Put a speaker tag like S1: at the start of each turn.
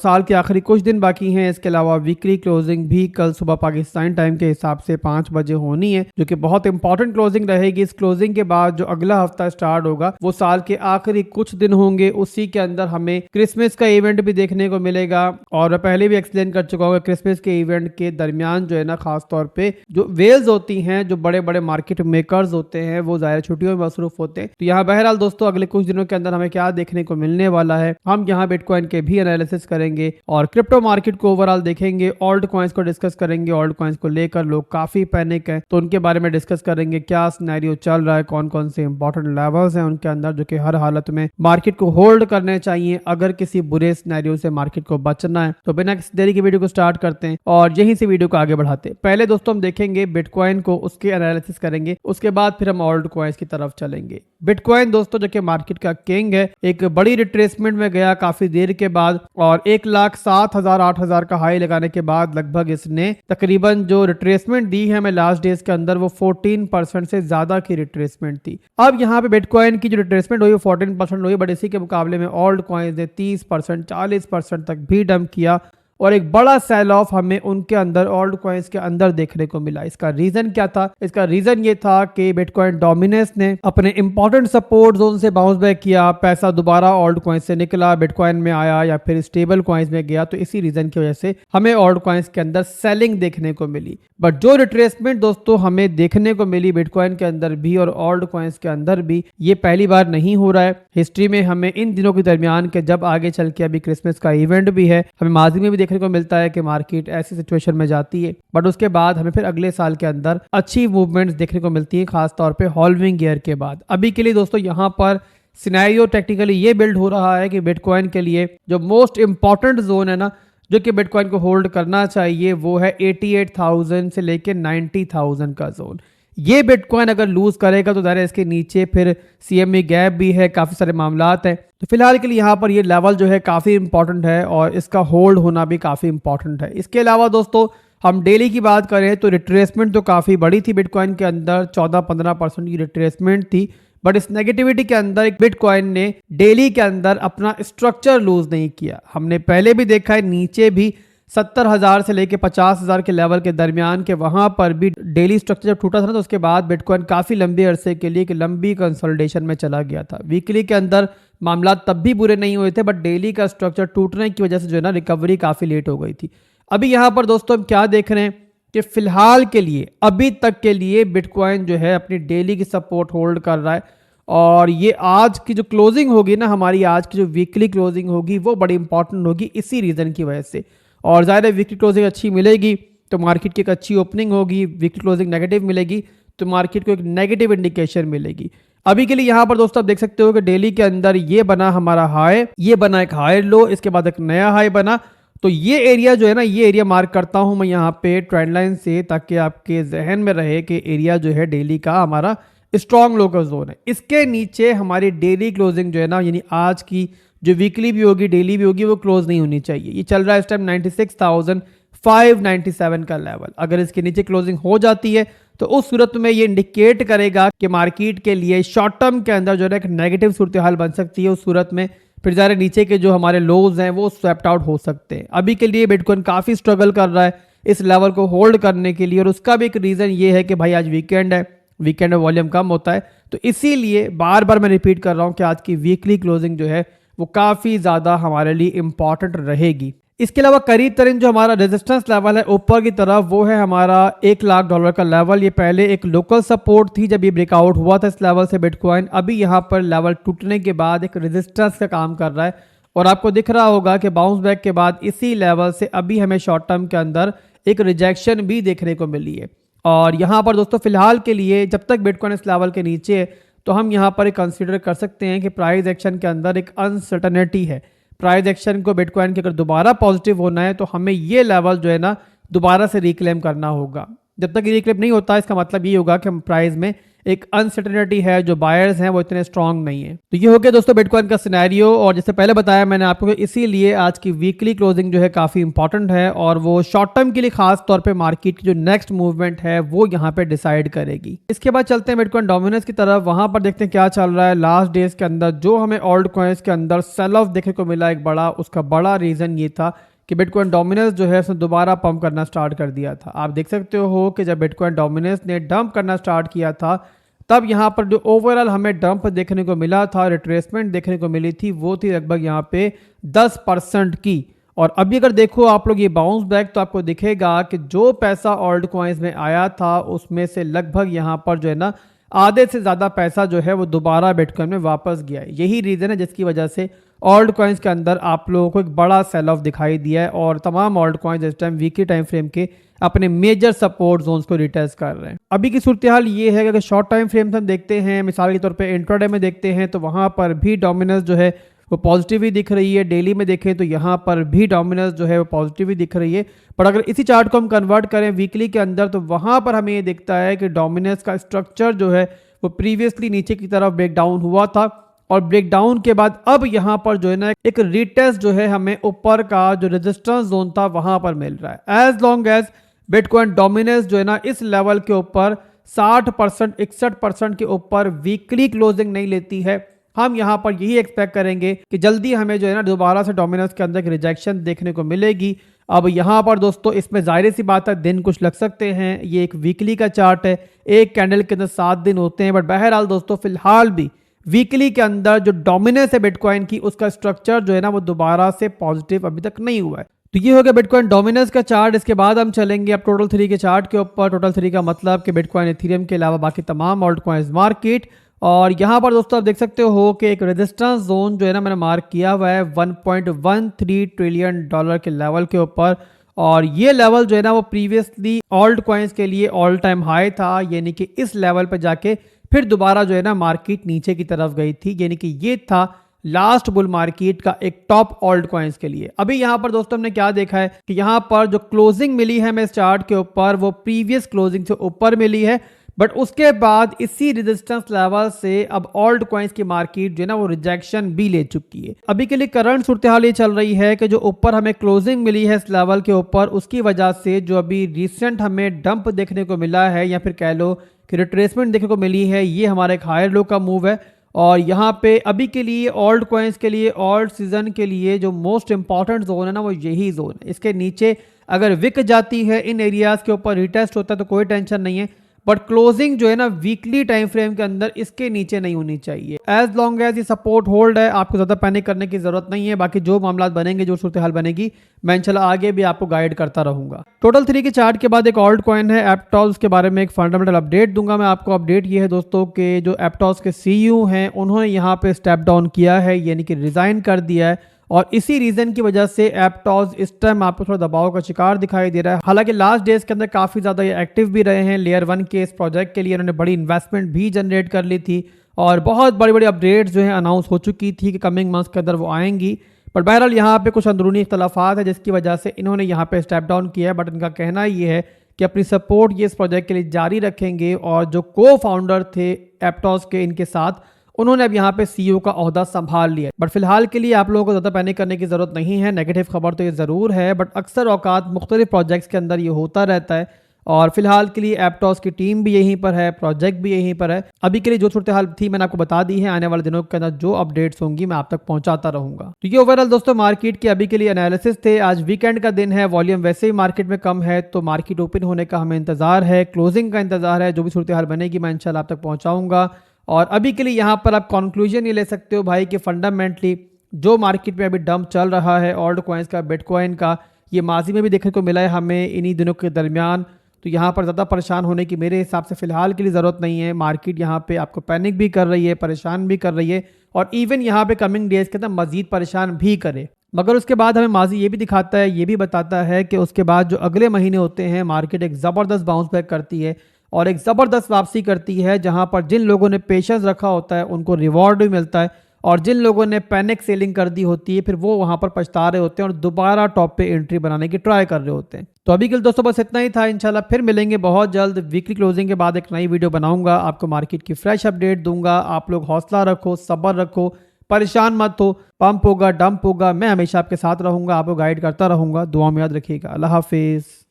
S1: साल के आखिरी कुछ दिन बाकी हैं। इसके अलावा वीकली क्लोजिंग भी कल सुबह पाकिस्तान टाइम के हिसाब से 5 बजे होनी है, जो कि बहुत इंपॉर्टेंट क्लोजिंग रहेगी। इस क्लोजिंग के बाद जो अगला हफ्ता स्टार्ट होगा वो साल के आखिरी कुछ दिन होंगे। उसी के अंदर हमें क्रिसमस का इवेंट भी देखने को मिलेगा। और मैं पहले भी एक्सप्लेन कर चुका हूँ, क्रिसमस के इवेंट के दरमियान जो है ना, खास तौर पे जो वेल्स होती हैं, जो बड़े बड़े मार्केट मेकर्स होते हैं, वो ज़्यादा छुट्टियों में मसरूफ होते हैं। तो यहाँ बहरहाल दोस्तों अगले कुछ दिनों के अंदर हमें क्या देखने को मिलने वाला है, हम यहाँ बिटकॉइन के भी एनालिसिस करेंगे और क्रिप्टो मार्केट को ओवरऑल देखेंगे। ऑल्ट कॉइन्स को डिस्कस करेंगे। ऑल्ट कॉइन्स को लेकर लोग काफी पैनिक हैं, तो उनके बारे में डिस्कस करेंगे। क्या सिनेरियो चल रहा है, कौन कौन से इंपॉर्टेंट लेवल्स हैं उनके अंदर, जो कि हर हालत में मार्केट को होल्ड करने चाहिए अगर किसी बुरे सिनेरियो से मार्केट को बचना है। तो बिना किसी देरी की वीडियो को स्टार्ट करते हैं और यहीं से वीडियो को आगे बढ़ाते हैं। पहले दोस्तों हम देखेंगे बिटकॉइन को, उसके एनालिसिस करेंगे, उसके बाद फिर हम ऑल्ट कॉइन्स की तरफ चलेंगे। बिटकॉइन दोस्तों जो कि मार्केट का किंग है, एक बड़ी रिट्रेसमेंट में गया काफी देर के बाद और 1,07,000 8,000 का हाई लगाने के बाद लगभग इसने तकरीबन जो रिट्रेसमेंट दी है हमें लास्ट डेज के अंदर, वो 14% से ज्यादा की रिट्रेसमेंट थी। अब यहाँ पे बिटकॉइन की जो रिट्रेसमेंट हुई 14% हुई, बट इसी के मुकाबले में ऑल्ट कॉइन्स ने 30% 40% तक भी डंप किया और एक बड़ा सेल ऑफ हमें उनके अंदर ऑल्ट कॉइन्स के अंदर देखने को मिला। इसका रीजन क्या था? इसका रीजन ये था कि बिटकॉइन डोमिनेंस ने अपने इंपॉर्टेंट सपोर्ट जोन से बाउंस बैक किया, पैसा दोबारा ऑल्ट कॉइन्स से निकला, बिटकॉइन में आया या फिर स्टेबल कॉइन्स में गया। तो इसी रीजन की वजह से हमें ऑल्ट कॉइन्स के अंदर सेलिंग देखने को मिली। बट जो रिट्रेसमेंट दोस्तों हमें देखने को मिली बिटकॉइन के अंदर भी और ऑल्ट कॉइन्स के अंदर भी, ये पहली बार नहीं हो रहा है हिस्ट्री में। हमें इन दिनों के दरमियान के जब आगे चल के अभी क्रिसमस का इवेंट भी है, हमें माजी में भी देखने को मिलता है कि मार्केट ऐसी सिचुएशन में जाती है, बट उसके बाद हमें फिर अगले साल के अंदर अच्छी मूवमेंट्स देखने को मिलती है, खास तौर पे हॉल्विंग ईयर के बाद। अभी के लिए दोस्तों यहाँ पर सिनेरियो टेक्निकली ये बिल्ड हो रहा है कि बिटकॉइन के लिए जो मोस्ट इंपॉर्टेंट जोन है ना, जो कि बिटकॉइन को होल्ड करना चाहिए, वो है 88,000 से लेके 90,000 का जोन। ये बिटकॉइन अगर लूज करेगा तो ज़ाहिर है इसके नीचे फिर सीएमई गैप भी है, काफ़ी सारे मामलात हैं। तो फिलहाल के लिए यहाँ पर ये लेवल जो है काफ़ी इंपॉर्टेंट है और इसका होल्ड होना भी काफ़ी इंपॉर्टेंट है। इसके अलावा दोस्तों हम डेली की बात करें तो रिट्रेसमेंट तो काफ़ी बड़ी थी बिटकॉइन के अंदर, 14-15% की रिट्रेसमेंट थी। बट इस नेगेटिविटी के अंदर एक बिटकॉइन ने डेली के अंदर अपना स्ट्रक्चर लूज नहीं किया। हमने पहले भी देखा है नीचे भी 70,000 से लेके 50,000 के लेवल के दरमियान के वहां पर भी डेली स्ट्रक्चर जब टूटा था ना, तो उसके बाद बिटकॉइन काफी लंबे अरसे के लिए एक लंबी कंसोलिडेशन में चला गया था। वीकली के अंदर मामला तब भी बुरे नहीं हुए थे, बट डेली का स्ट्रक्चर टूटने की वजह से जो है ना रिकवरी काफी लेट हो गई थी। अभी यहाँ पर दोस्तों हम क्या देख रहे हैं कि फिलहाल के लिए अभी तक के लिए बिटकॉइन जो है अपनी डेली की सपोर्ट होल्ड कर रहा है और ये आज की जो क्लोजिंग होगी ना, हमारी आज की जो वीकली क्लोजिंग होगी वो बड़ी इंपॉर्टेंट होगी इसी रीजन की वजह से। और ज़्यादा वीकली क्लोजिंग अच्छी मिलेगी तो मार्केट की एक अच्छी ओपनिंग होगी, वीकली क्लोजिंग नेगेटिव मिलेगी तो मार्केट को एक नेगेटिव इंडिकेशन मिलेगी। अभी के लिए यहाँ पर दोस्तों आप देख सकते हो कि डेली के अंदर ये बना हमारा हाई, ये बना एक हायर लो, इसके बाद एक नया हाई बना। तो ये एरिया जो है ना, ये एरिया मार्क करता हूँ मैं यहाँ पे ट्रेंड लाइन से, ताकि आपके जहन में रहे कि एरिया जो है डेली का हमारा स्ट्रॉन्ग लोकल जोन है। इसके नीचे हमारी डेली क्लोजिंग जो है ना, यानी आज की जो वीकली भी होगी डेली भी होगी, वो क्लोज नहीं होनी चाहिए। ये चल रहा है इस टाइम 96,597 का लेवल। अगर इसके नीचे क्लोजिंग हो जाती है तो उस सूरत में ये इंडिकेट करेगा कि मार्केट के लिए शॉर्ट टर्म के अंदर जो है एक नेगेटिव सूरत हाल बन सकती है। उस सूरत में फिर ज़्यादा नीचे के जो हमारे लोज हैं वो स्वैप्ट आउट हो सकते हैं। अभी के लिए बिटकॉइन काफ़ी स्ट्रगल कर रहा है इस लेवल को होल्ड करने के लिए, और उसका भी एक रीज़न ये है कि भाई आज वीकेंड है, वीकेंड में वॉल्यूम कम होता है। तो इसीलिए बार बार मैं रिपीट कर रहा हूँ कि आज की वीकली क्लोजिंग जो है वो काफ़ी ज़्यादा हमारे लिए इंपॉर्टेंट रहेगी। इसके अलावा करीब तरीन जो हमारा रेजिस्टेंस लेवल है ऊपर की तरफ, वो है हमारा $1,00,000 का लेवल। ये पहले एक लोकल सपोर्ट थी जब ये ब्रेकआउट हुआ था इस लेवल से बिटकॉइन। अभी यहाँ पर लेवल टूटने के बाद एक रेजिस्टेंस का काम कर रहा है और आपको दिख रहा होगा कि बाउंस बैक के बाद इसी लेवल से अभी हमें शॉर्ट टर्म के अंदर एक रिजेक्शन भी देखने को मिली है। और यहाँ पर दोस्तों फिलहाल के लिए जब तक बिटकॉइन इस लेवल के नीचे है तो हम यहाँ पर कंसीडर कर सकते हैं कि प्राइस एक्शन के अंदर एक अनसर्टनिटी है। प्राइस एक्शन को बिटकॉइन के अगर दोबारा पॉजिटिव होना है तो हमें ये लेवल जो है ना दोबारा से रिक्लेम करना होगा। जब तक रिक्लिप नहीं होता इसका मतलब ये होगा कि प्राइस में एक अनसर्टेनिटी है, जो बायर्स हैं वो इतने स्ट्रांग नहीं है। तो ये हो गया दोस्तों बिटकॉइन का सिनेरियो। और जैसे पहले बताया मैंने आपको, इसीलिए आज की वीकली क्लोजिंग जो है काफ़ी इंपॉर्टेंट है और वो शॉर्ट टर्म के लिए खास तौर पे मार्केट की जो नेक्स्ट मूवमेंट है वो यहाँ पे डिसाइड करेगी। इसके बाद चलते हैं बिटकॉइन डोमिनेंस की तरफ, वहां पर देखते हैं क्या चल रहा है। लास्ट डेज के अंदर जो हमें ऑल्ट कॉइन्स के अंदर सेल ऑफ देखने को मिला एक बड़ा, उसका बड़ा रीजन ये था कि बिटकॉइन डोमिनेंस जो है उसने दोबारा पंप करना स्टार्ट कर दिया था। आप देख सकते हो कि जब बिटकॉइन डोमिनेंस ने डंप करना स्टार्ट किया था तब यहाँ पर जो ओवरऑल हमें डंप देखने को मिला था, रिट्रेसमेंट देखने को मिली थी, वो थी लगभग यहाँ पे 10% की। और अभी अगर देखो आप लोग ये बाउंस बैक, तो आपको दिखेगा कि जो पैसा ऑल्ट कॉइन्स में आया था उसमें से लगभग यहाँ पर जो है ना आधे से ज़्यादा पैसा जो है वो दोबारा बिटकॉइन में वापस गया है। यही रीज़न है जिसकी वजह से ऑल्ट कॉइन्स के अंदर आप लोगों को एक बड़ा सेल ऑफ दिखाई दिया है और तमाम ऑल्ट कॉइन्स इस टाइम वीकली टाइम फ्रेम के अपने मेजर सपोर्ट जोन्स को रिटेस्ट कर रहे हैं। अभी की सूरत हाल ये है कि अगर शॉर्ट टाइम फ्रेम हम देखते हैं, मिसाल के तौर पे इंट्राडे में देखते हैं, तो वहाँ पर भी डोमिनेंस जो है वो पॉजिटिव ही दिख रही है। डेली में देखें तो यहाँ पर भी डोमिनेंस जो है वो पॉजिटिव ही दिख रही है। पर अगर इसी चार्ट को हम कन्वर्ट करें वीकली के अंदर, तो वहाँ पर हमें ये दिखता है कि डोमिनेंस का स्ट्रक्चर जो है वो प्रीवियसली नीचे की तरफ ब्रेक डाउन हुआ था और ब्रेक डाउन के बाद अब यहाँ पर जो है ना एक रिटेस्ट जो है हमें ऊपर का जो रेजिस्टेंस जोन था वहाँ पर मिल रहा है। As long as bitcoin dominance जो है ना इस लेवल के ऊपर 60% 61% के ऊपर वीकली क्लोजिंग नहीं लेती है, हम यहाँ पर यही एक्सपेक्ट करेंगे कि जल्दी हमें जो है ना दोबारा से डोमिनेंस के अंदर एक रिजेक्शन देखने को मिलेगी। अब यहाँ पर दोस्तों इसमें जाहिर सी बात है दिन कुछ लग सकते हैं, ये एक वीकली का चार्ट है, एक कैंडल के अंदर 7 दिन होते हैं। बट बहरहाल दोस्तों फिलहाल भी वीकली के अंदर जो डोमिनेंस है बिटकॉइन की, उसका स्ट्रक्चर जो है ना वो दोबारा से पॉजिटिव अभी तक नहीं हुआ है। तो ये हो गया बिटकॉइन डोमिनेंस का चार्ट। इसके बाद हम चलेंगे अब टोटल 3 के चार्ट के ऊपर। टोटल 3 का मतलब कि बिटकॉइन इथेरियम के अलावा बाकी तमाम ऑल्ट कॉइन्स मार्केट। और यहाँ पर दोस्तों आप देख सकते हो कि एक रेजिस्टेंस जोन जो है ना मैंने मार्क किया हुआ है 1.13 ट्रिलियन डॉलर के लेवल के ऊपर। और ये लेवल जो है ना वो प्रीवियसली ऑल्ट कॉइन्स के लिए ऑल टाइम हाई था, यानी कि इस लेवल पर जाके फिर दोबारा जो है ना मार्केट नीचे की तरफ गई थी, यानी कि ये था लास्ट बुल मार्केट का एक टॉप ऑल्ट कॉइन्स के लिए। अभी यहाँ पर दोस्तों हमने क्या देखा है कि यहाँ पर जो क्लोजिंग मिली है हमें इस चार्ट के ऊपर वो प्रीवियस क्लोजिंग से ऊपर मिली है, बट उसके बाद इसी रेजिस्टेंस लेवल से अब ऑल्ट कॉइन्स की मार्केट जो है ना वो रिजेक्शन भी ले चुकी है। अभी के लिए करंट सूरत हाल ये चल रही है कि जो ऊपर हमें क्लोजिंग मिली है इस लेवल के ऊपर, उसकी वजह से जो अभी रिसेंट हमें डंप देखने को मिला है या फिर कह लो कि रिट्रेसमेंट देखने को मिली है, ये हमारा एक हायर लो का मूव है। और यहाँ पे अभी के लिए ऑल्ट कॉइन्स के लिए ऑल्ट सीजन के लिए जो मोस्ट इंपॉर्टेंट जोन है ना वो यही जोन है। इसके नीचे अगर विक जाती है, इन एरियाज के ऊपर रिटेस्ट होता है तो कोई टेंशन नहीं है, बट क्लोजिंग जो है ना वीकली टाइम फ्रेम के अंदर इसके नीचे नहीं होनी चाहिए। एज लॉन्ग एज ये सपोर्ट होल्ड है आपको ज्यादा पैनिक करने की जरूरत नहीं है। बाकी जो मामला बनेंगे, जो सूरत हाल बनेगी, मैं इंशाल्लाह आगे भी आपको गाइड करता रहूंगा। टोटल 3 के चार्ट के बाद एक ऑल्ट कॉइन है एप्टॉस, के बारे में एक फंडामेंटल अपडेट दूंगा मैं आपको। अपडेट ये है दोस्तों कि जो एप्टॉस के सीईओ हैं उन्होंने यहाँ पे स्टेप डाउन किया है, यानी कि रिजाइन कर दिया है। और इसी रीजन की वजह से एप्टॉस इस टाइम आपको थोड़ा दबाव का शिकार दिखाई दे रहा है। हालांकि लास्ट डेज के अंदर काफ़ी ज़्यादा ये एक्टिव भी रहे हैं। लेयर 1 के इस प्रोजेक्ट के लिए उन्होंने बड़ी इन्वेस्टमेंट भी जनरेट कर ली थी और बहुत बड़ी बड़ी अपडेट्स जो है अनाउंस हो चुकी थी कि कमिंग मंथ्स के अंदर वो आएंगी। पर बहरहाल यहाँ पे कुछ अंदरूनी इख्तलाफात है जिसकी वजह से इन्होंने यहाँ पे स्टेप डाउन किया है। बट इनका कहना ये है कि अपनी सपोर्ट ये इस प्रोजेक्ट के लिए जारी रखेंगे। और जो को फाउंडर थे एप्टॉस के, इनके साथ उन्होंने अब यहाँ पे सीईओ का ओहदा संभाल लिया। बट फिलहाल के लिए आप लोगों को ज़्यादा पैनिक करने की ज़रूरत नहीं है। नेगेटिव खबर तो ये ज़रूर है, बट अक्सर औकात मुख्तलिफ प्रोजेक्ट्स के अंदर ये होता रहता है। और फिलहाल के लिए एप्टॉस की टीम भी यहीं पर है, प्रोजेक्ट भी यहीं पर है। अभी के लिए जो सूरत हाल थी मैंने आपको बता दी है, आने वाले दिनों के अंदर जो अपडेट्स होंगी मैं आप तक पहुंचाता रहूंगा। तो ये ओवरऑल दोस्तों मार्केट के अभी के लिए एनालिसिस थे। आज वीकेंड का दिन है, वॉल्यूम वैसे ही मार्केट में कम है, तो मार्केट ओपन होने का हमें इंतजार है, क्लोजिंग का इंतजार है। जो भी सूरत हाल बनेगी मैं इंशाल्लाह आप तक पहुँचाऊँगा। और अभी के लिए यहाँ पर आप कंक्लूजन ये ले सकते हो भाई कि फंडामेंटली जो मार्केट में अभी डंप चल रहा है ऑल्ट कॉइन्स का, बिटकॉइन का, ये माजी में भी देखने को मिला है हमें इन्हीं दिनों के दरमियान। तो यहाँ पर ज़्यादा परेशान होने की मेरे हिसाब से फ़िलहाल के लिए ज़रूरत नहीं है। मार्केट यहाँ पे आपको पैनिक भी कर रही है, परेशान भी कर रही है और इवन यहाँ पे कमिंग डेज के अंदर मज़ीद परेशान भी करे। मगर उसके बाद हमें माजी ये भी दिखाता है, ये भी बताता है कि उसके बाद जो अगले महीने होते हैं मार्केट एक ज़बरदस्त बाउंस बैक करती है और एक ज़बरदस्त वापसी करती है, जहां पर जिन लोगों ने पेशेंस रखा होता है उनको रिवॉर्ड भी मिलता है और जिन लोगों ने पैनिक सेलिंग कर दी होती है फिर वो वहां पर पछता रहे होते हैं और दोबारा टॉप पे एंट्री बनाने की ट्राई कर रहे होते हैं। तो अभी के लिए दोस्तों बस इतना ही था। इंशाल्लाह फिर मिलेंगे बहुत जल्द। वीकली क्लोजिंग के बाद एक नई वीडियो बनाऊंगा, आपको मार्केट की फ्रेश अपडेट दूंगा। आप लोग हौसला रखो, सब्र रखो, परेशान मत हो। पंप होगा, डंप होगा, मैं हमेशा आपके साथ रहूंगा, आपको गाइड करता रहूंगा। दुआ में याद रखिएगा। अल्लाह हाफिज।